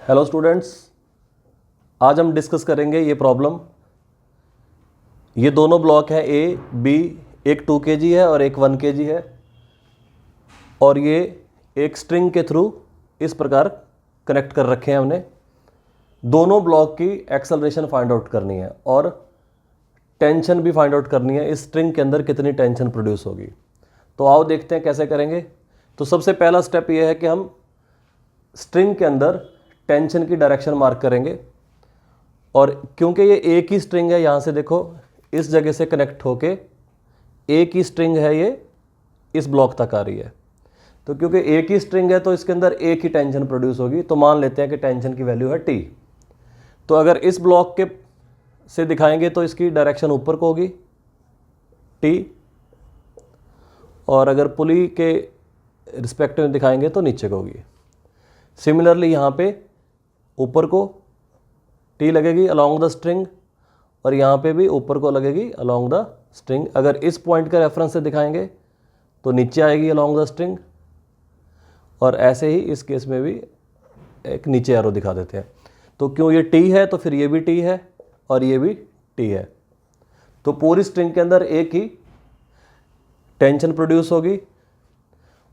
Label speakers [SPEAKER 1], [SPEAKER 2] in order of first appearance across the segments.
[SPEAKER 1] Hello students, आज हम discuss करेंगे ये प्रॉब्लम। ये दोनों ब्लॉक हैं ए बी, एक 2 kg है और एक 1 kg है, और ये एक स्ट्रिंग के थ्रू इस प्रकार कनेक्ट कर रखे हैं हमने। दोनों ब्लॉक की एक्सेलरेशन फाइंड आउट करनी है और टेंशन भी फाइंड आउट करनी है, इस स्ट्रिंग के अंदर कितनी टेंशन प्रोड्यूस होगी। तो आओ देखते हैं कैसे करेंगे। तो सबसे पहला स्टेप ये है कि हम स्ट्रिंग के अंदर टेंशन की डायरेक्शन मार्क करेंगे, और क्योंकि ये एक ही स्ट्रिंग है, यहाँ से देखो इस जगह से कनेक्ट होके एक ही स्ट्रिंग है, ये इस ब्लॉक तक आ रही है। तो क्योंकि एक ही स्ट्रिंग है तो इसके अंदर एक ही टेंशन प्रोड्यूस होगी, तो मान लेते हैं कि टेंशन की वैल्यू है टी। तो अगर इस ब्लॉक के से दिखाएंगे तो इसकी डायरेक्शन ऊपर को होगी टी, और अगर पुली के रिस्पेक्टिव में दिखाएंगे तो नीचे को होगी। सिमिलरली यहाँ पे ऊपर को टी लगेगी अलोंग द स्ट्रिंग, और यहाँ पे भी ऊपर को लगेगी अलोंग द स्ट्रिंग। अगर इस पॉइंट का रेफरेंस से दिखाएंगे तो नीचे आएगी अलोंग द स्ट्रिंग, और ऐसे ही इस केस में भी एक नीचे एरो दिखा देते हैं। तो क्यों ये टी है तो फिर ये भी टी है और ये भी टी है, तो पूरी स्ट्रिंग के अंदर एक ही टेंशन प्रोड्यूस होगी।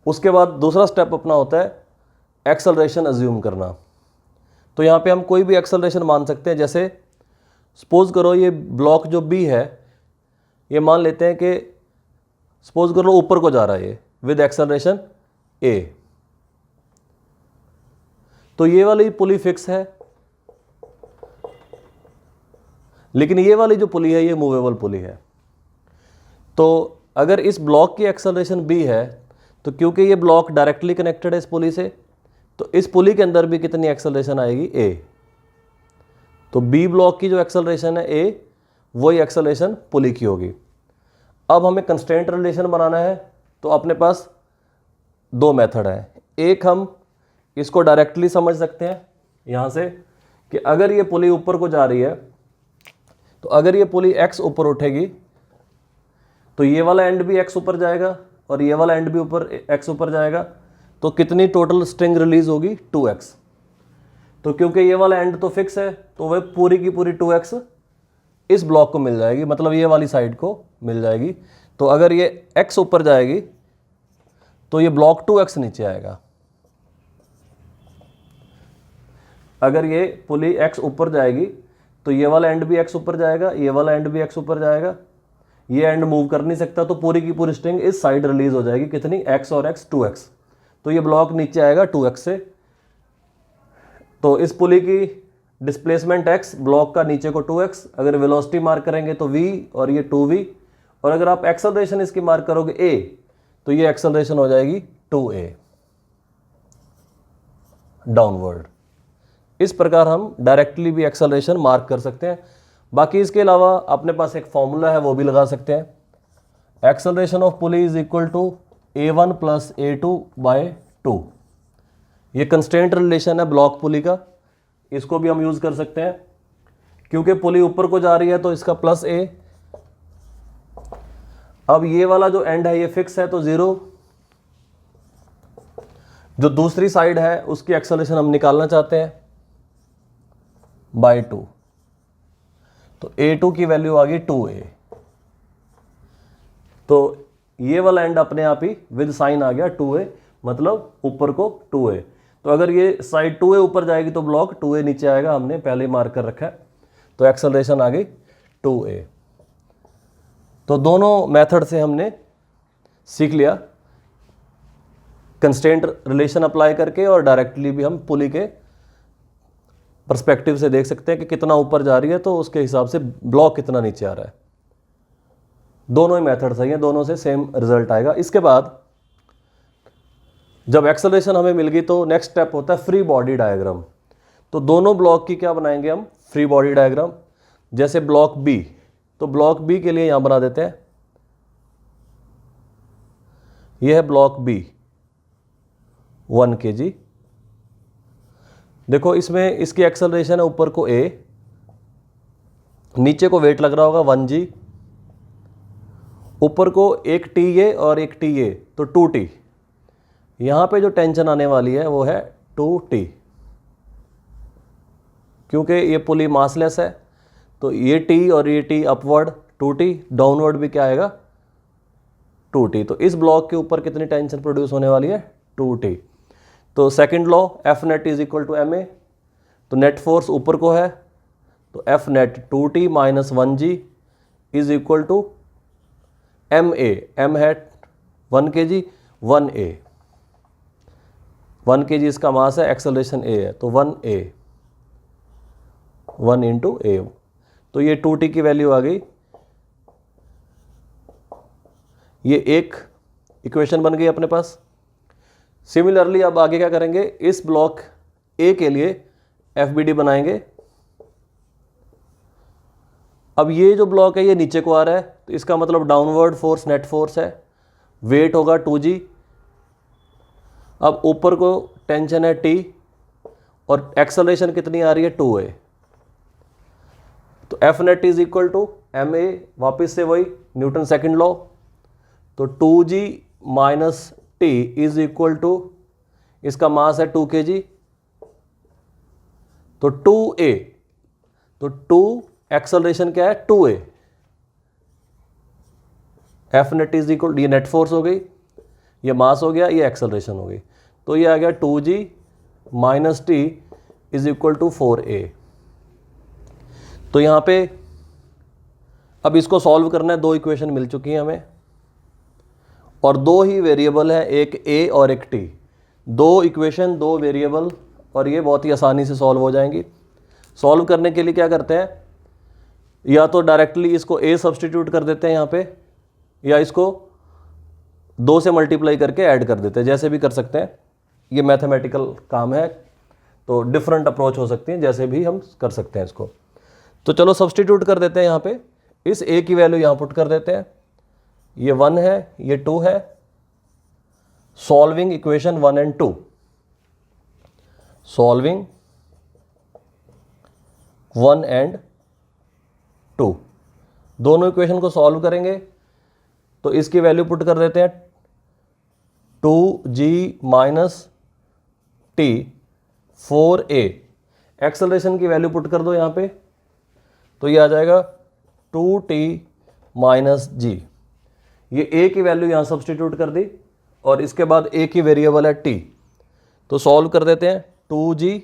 [SPEAKER 1] उसके बाद दूसरा स्टेप अपना होता है एक्सेलरेशन अज्यूम करना। तो यहाँ पे हम कोई भी एक्सेलरेशन मान सकते हैं। जैसे सपोज करो ये ब्लॉक जो बी है, ये मान लेते हैं कि सपोज करो ऊपर को जा रहा है ये विद एक्सेलरेशन ए, तो ये वाली पुली फिक्स है, लेकिन ये वाली जो पुली है ये मूवेबल पुली है। तो अगर इस ब्लॉक की एक्सेलरेशन बी है, तो क्योंकि ये ब्लॉक डायरेक्टली कनेक्टेड है इस पुली से, तो इस पुली के अंदर भी कितनी एक्सेलरेशन आएगी ए। तो बी ब्लॉक की जो एक्सेलरेशन है ए, वही एक्सेलरेशन पुली की होगी। अब हमें कंस्ट्रेंट रिलेशन बनाना है, तो अपने पास दो मेथड है। एक हम इसको डायरेक्टली समझ सकते हैं यहाँ से कि अगर ये पुली ऊपर को जा रही है, तो अगर ये पुली एक्स ऊपर उठेगी तो ये वाला एंड भी एक्स ऊपर जाएगा और ये वाला एंड भी ऊपर एक्स ऊपर जाएगा, तो कितनी टोटल स्ट्रिंग रिलीज होगी 2x। तो क्योंकि ये वाला एंड तो फिक्स है, तो वह पूरी की पूरी 2x इस ब्लॉक को मिल जाएगी, मतलब ये वाली साइड को मिल जाएगी। तो अगर ये x ऊपर जाएगी तो ये ब्लॉक 2x नीचे आएगा। अगर ये पुली x ऊपर जाएगी तो ये वाला एंड भी x ऊपर जाएगा, ये वाला एंड भी x ऊपर जाएगा, ये एंड मूव कर नहीं सकता, तो पूरी की पूरी स्ट्रिंग इस साइड रिलीज हो जाएगी। कितनी? x और x 2x। तो ये ब्लॉक नीचे आएगा 2x से। तो इस पुली की डिस्प्लेसमेंट x, ब्लॉक का नीचे को 2x, अगर वेलोसिटी मार्क करेंगे तो v और ये 2v, और अगर आप एक्सेलरेशन इसकी मार्क करोगे a, तो ये एक्सेलरेशन हो जाएगी 2a डाउनवर्ड। इस प्रकार हम डायरेक्टली भी एक्सेलरेशन मार्क कर सकते हैं। बाकी इसके अलावा अपने पास एक फॉर्मूला है, वो भी लगा सकते हैं। Acceleration of pulley is equal to a1 plus a2 by 2। ये कंस्ट्रेंट रिलेशन है ब्लॉक पुली का, इसको भी हम यूज कर सकते हैं। क्योंकि पुली ऊपर को जा रही है तो इसका प्लस a। अब ये वाला जो एंड है ये फिक्स है, तो 0। जो दूसरी साइड है उसकी एक्सेलरेशन हम निकालना चाहते हैं बाय 2, तो a2 की वैल्यू आ गई 2a। तो ये वाला एंड अपने आप ही विद साइन आ गया 2a, मतलब ऊपर को 2a। तो अगर ये साइड 2a ऊपर जाएगी तो ब्लॉक 2a नीचे आएगा, हमने पहले ही मार्क कर रखा है। तो एक्सेलरेशन आ गई 2a। तो दोनों मेथड से हमने सीख लिया, कंस्ट्रेंट रिलेशन अप्लाई करके, और डायरेक्टली भी हम पुली के पर्सपेक्टिव से देख सकते हैं कि कितना ऊपर जा रही है तो उसके हिसाब से ब्लॉक कितना नीचे आ रहा है। दोनों ही मेथड सही हैं, दोनों से सेम रिजल्ट आएगा। इसके बाद जब एक्सेलरेशन हमें मिल गई तो नेक्स्ट स्टेप होता है फ्री बॉडी डायग्राम। तो दोनों ब्लॉक की क्या बनाएंगे हम? Free body diagram. जैसे ब्लॉक बी, तो ब्लॉक बी के लिए यहां बना देते हैं। यह है ब्लॉक बी 1 kg। देखो इसमें इसकी एक्सेलरेशन है ऊपर को a, नीचे को वेट लग रहा होगा 1g, ऊपर को एक TA और एक TA, तो 2t। यहाँ पे जो टेंशन आने वाली है वो है 2t। क्योंकि ये पुली मासलेस है, तो ये टी और ये टी अपवर्ड 2t, डाउनवर्ड भी क्या आएगा 2t। तो इस ब्लॉक के ऊपर कितनी टेंशन प्रोड्यूस होने वाली है 2t। तो second law F net is equal to M A, तो नेट फोर्स ऊपर को है, तो F net 2t minus 1g is equal to M A, M है 1 kg 1a, 1 kg इसका मास है, एक्सेलरेशन a है, तो 1a 1 इंटू ए। तो ये 2t की वैल्यू आ गई, ये एक इक्वेशन बन गई अपने पास। सिमिलरली अब आगे क्या करेंगे, इस ब्लॉक ए के लिए FBD बनाएंगे। अब ये जो ब्लॉक है ये नीचे को आ रहा है, तो इसका मतलब डाउनवर्ड फोर्स नेट फोर्स है, वेट होगा 2g। अब ऊपर को टेंशन है t और एक्सेलरेशन कितनी आ रही है 2a, तो F net is equal to M A, वापिस से वही न्यूटन सेकंड लॉ, तो 2g minus T is equal to, इसका मास है 2 kg, तो 2a, तो 2 एक्सेलरेशन क्या है 2a, F net is equal, ये नेट फोर्स हो गई, ये मास हो गया, ये एक्सेलरेशन हो गई, तो ये आ गया 2g minus T is equal to 4a। तो यहाँ पे अब इसको सॉल्व करना है, दो इक्वेशन मिल चुकी हैं हमें और दो ही वेरिएबल है, एक a और एक t, दो इक्वेशन दो वेरिएबल, और ये बहुत ही आसानी से सॉल्व हो जाएंगी। सॉल्व करने के लिए क्या करते हैं, या तो डायरेक्टली इसको a सब्सटीट्यूट कर देते हैं यहाँ पे, या इसको 2 से मल्टीप्लाई करके ऐड कर देते हैं, जैसे भी कर सकते हैं। ये मैथमेटिकल काम है, तो डिफरेंट अप्रोच हो सकती है, जैसे भी हम कर सकते हैं इसको। तो चलो सब्सटीट्यूट कर देते हैं यहाँ पे, इस a की वैल्यू यहाँ पुट कर देते हैं, ये 1 है, ये 2 है, solving equation 1 and 2, solving 1 and 2, दोनों इक्वेशन को सॉल्व करेंगे, तो इसकी वैल्यू पुट कर देते हैं 2g minus T 4a, acceleration की वैल्यू पुट कर दो यहाँ पे, तो ये आ जाएगा 2t माइनस जी, ये a की वैल्यू यहाँ सब्सटीट्यूट कर दी और इसके बाद a की वेरिएबल है t, तो सॉल्व कर देते हैं 2g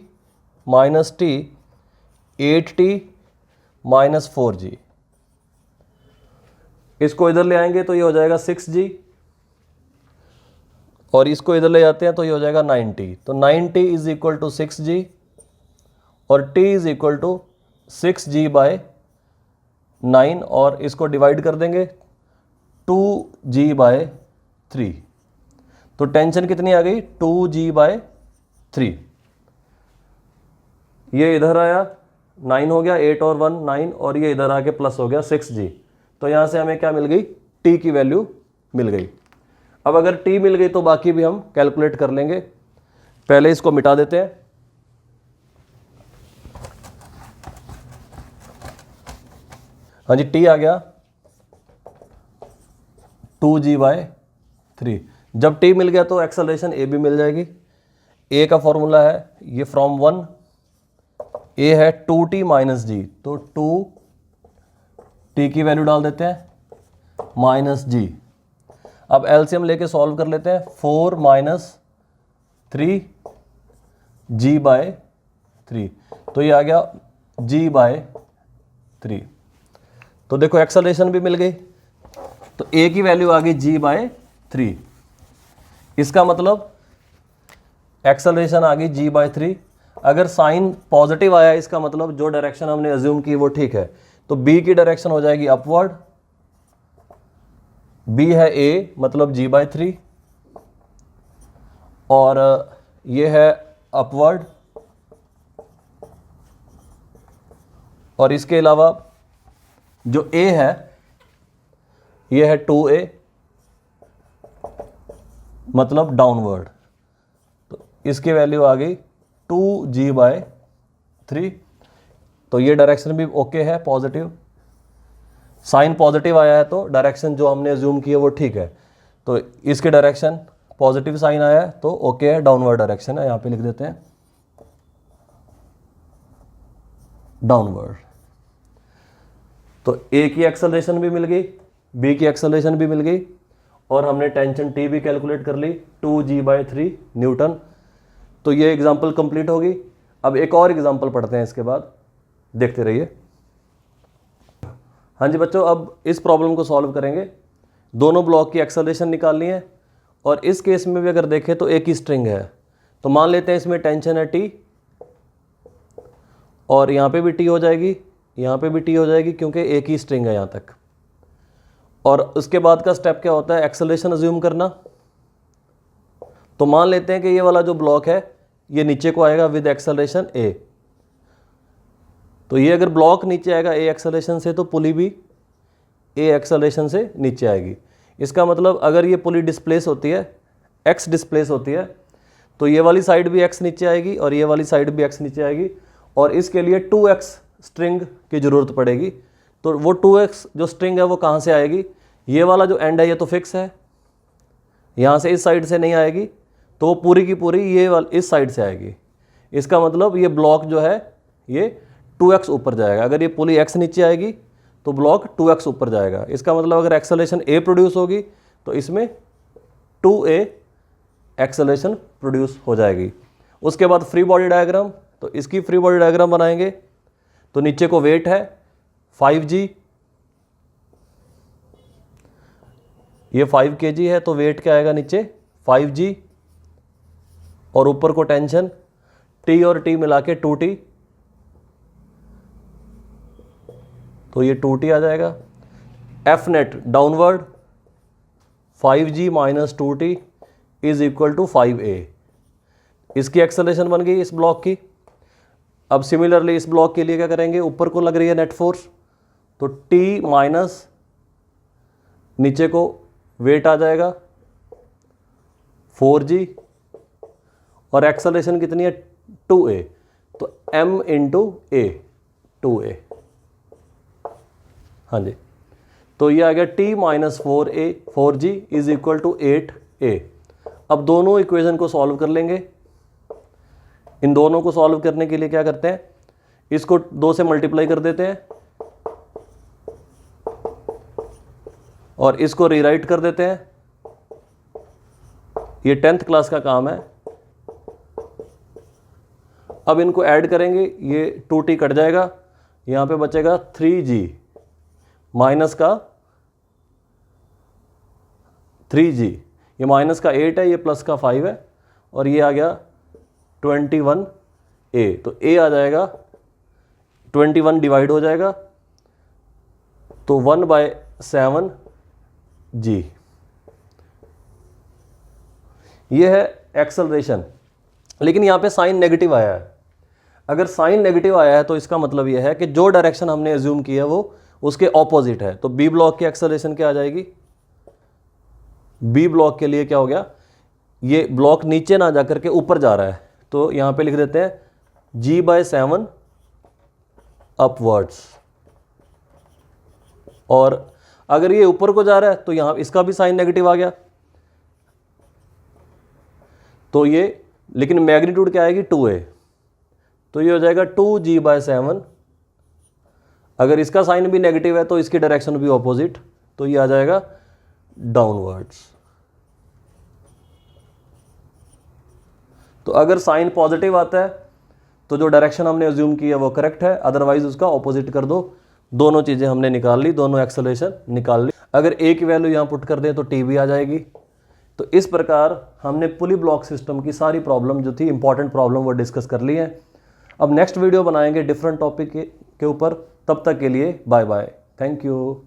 [SPEAKER 1] minus T 8t minus 4g, इसको इधर ले आएंगे तो ये हो जाएगा 6g, और इसको इधर ले जाते हैं तो ये हो जाएगा 9t, तो 9t is equal to 6g और t is equal to 6g by 9, और इसको डिवाइड कर देंगे 2g बाय 3, तो टेंशन कितनी आ गई 2g बाय 3, ये इधर आया 9 हो गया, 8 और 1 9, और ये इधर आके प्लस हो गया 6g, तो यहाँ से हमें क्या मिल गई t की वैल्यू मिल गई। अब अगर t मिल गई तो बाकी भी हम कैलकुलेट कर लेंगे, पहले इसको मिटा देते हैं। हाँ जी, t आ गया 2g बाय 3, जब t मिल गया तो एक्सेलरेशन a भी मिल जाएगी। a का फॉर्मूला है ये फ्रॉम 1, a है 2t माइनस जी, तो 2t की वैल्यू डाल देते हैं माइनस जी। अब एलसीएम लेके सॉल्व कर लेते हैं, 4 माइनस 3 g बाय 3, तो ये आ गया g बाय 3। तो देखो एक्सेलरेशन भी मिल गई, तो a की वैल्यू आ गई g बाय 3, इसका मतलब एक्सेलरेशन आ गई g बाय 3। अगर साइन पॉजिटिव आया इसका मतलब जो डायरेक्शन हमने अज्यूम की वो ठीक है, तो b की डायरेक्शन हो जाएगी अपवर्ड, b है a मतलब g बाय 3, और ये है अपवर्ड, और इसके अलावा जो a है ये है 2a मतलब डाउनवर्ड, तो इसकी वैल्यू आ गई 2g बाय 3, तो ये डायरेक्शन भी ओके है पॉजिटिव, साइन पॉजिटिव आया है तो डायरेक्शन जो हमने अज्यूम की है वो ठीक है, तो इसके डायरेक्शन पॉजिटिव साइन आया है तो ओके है, डाउनवर्ड डायरेक्शन है, यहाँ पे लिख देते हैं। डाउनवर्ड। तो ए की एक्सेलरेशन भी मिल गई, बी की एक्सेलरेशन भी मिल गई, और हमने टेंशन टी भी कैलकुलेट कर ली 2G/3 न्यूटन। तो ये एग्जांपल कंप्लीट होगी। अब एक और एग्जांपल पढ़ते हैं, इसके बाद देखते रहिए। हाँ जी बच्चों, अब इस प्रॉब्लम को सॉल्व करेंगे। दोनों ब्लॉक की एक्सेलरेशन निकालनी है, और इस केस में भी अगर देखें तो एक ही स्ट्रिंग है। तो मान लेते हैं इसमें टेंशन है टी, और यहाँ पे भी टी हो जाएगी, यहाँ पे भी टी हो जाएगी, क्योंकि एक ही स्ट्रिंग है यहाँ तक। और उसके बाद का स्टेप क्या होता है, एक्सेलरेशन अज्यूम करना। तो मान लेते हैं कि ये वाला जो ब्लॉक है ये नीचे को आएगा विद एक्सेलरेशन ए। तो ये अगर ब्लॉक नीचे आएगा ए एक्सेलरेशन से, तो पुली भी ए एक्सेलरेशन से नीचे आएगी। इसका मतलब अगर ये पुली डिस्प्लेस होती है, एक्स डिस्प्लेस होती है, तो ये वाली साइड भी एक्स नीचे आएगी और ये वाली साइड भी एक्स नीचे आएगी, और इसके लिए 2x स्ट्रिंग की ज़रूरत पड़ेगी। तो वो 2x जो स्ट्रिंग है वो कहाँ से आएगी, ये वाला जो एंड है ये तो फिक्स है, यहाँ से इस साइड से नहीं आएगी, तो वो पूरी की पूरी ये वाली इस साइड से आएगी। इसका मतलब ये ब्लॉक जो है ये 2x ऊपर जाएगा। अगर ये पुली x नीचे आएगी तो ब्लॉक 2x ऊपर जाएगा। इसका मतलब अगर एक्सेलरेशन a प्रोड्यूस होगी तो इसमें 2a एक्सेलरेशन प्रोड्यूस हो जाएगी। उसके बाद फ्री बॉडी डायग्राम, तो इसकी फ्री बॉडी डायग्राम बनाएंगे। तो नीचे को वेट है 5G, ये 5 kg है, तो वेट क्या आएगा नीचे 5G, और ऊपर को टेंशन T और T मिला के 2T, तो ये 2T आ जाएगा। F net downward 5G - 2T is equal to 5A। इसकी एक्सेलरेशन बन गई इस ब्लॉक की। अब सिमिलरली इस ब्लॉक के लिए क्या करेंगे, ऊपर को लग रही है नेट फोर्स, तो T माइनस नीचे को वेट आ जाएगा 4G, और एक्सेलरेशन कितनी है 2A, तो M × A 2A। हाँ जी, तो ये आ गया T - 4G is equal to 8A। अब दोनों इक्वेशन को सॉल्व कर लेंगे। इन दोनों को सॉल्व करने के लिए क्या करते हैं, इसको 2 से मल्टीप्लाई कर देते हैं और इसको रीराइट कर देते हैं। ये 10th क्लास का काम है। अब इनको ऐड करेंगे, ये 2T कट जाएगा, यहाँ पे बचेगा 3G, माइनस का 3G, ये माइनस का 8 है, ये प्लस का 5 है, और ये आ गया 21A। तो A आ जाएगा 21 डिवाइड हो जाएगा, तो 1/7G। ये है एक्सेलरेशन। लेकिन यहाँ पे साइन नेगेटिव आया है। अगर साइन नेगेटिव आया है तो इसका मतलब यह है कि जो डायरेक्शन हमने एज्यूम की है वो उसके ऑपोजिट है। तो बी ब्लॉक की एक्सेलरेशन क्या आ जाएगी, बी ब्लॉक के लिए क्या हो गया, ये ब्लॉक नीचे ना जाकर के ऊपर जा रहा है, तो यहाँ पे लिख देते हैं G/7 अपवर्ड्स। और अगर ये ऊपर को जा रहा है तो यहाँ इसका भी साइन नेगेटिव आ गया, तो ये, लेकिन मैग्नीट्यूड क्या आएगी 2A, तो ये हो जाएगा 2G/7। अगर इसका साइन भी नेगेटिव है तो इसकी डायरेक्शन भी ऑपोजिट, तो ये आ जाएगा डाउनवर्ड्स। तो अगर साइन पॉजिटिव आता है तो जो डायरेक्शन हमने अज्यूम की है वो करेक्ट है, अदरवाइज उसका ऑपोजिट कर दो। दोनों चीज़ें हमने निकाल ली, दोनों एक्सेलरेशन निकाल ली। अगर ए की वैल्यू यहाँ पुट कर दें तो टी भी आ जाएगी। तो इस प्रकार हमने पुली ब्लॉक सिस्टम की सारी प्रॉब्लम जो थी, इंपॉर्टेंट प्रॉब्लम, वो डिस्कस कर ली है। अब नेक्स्ट वीडियो बनाएंगे डिफरेंट टॉपिक के ऊपर। तब तक के लिए बाय बाय, थैंक यू।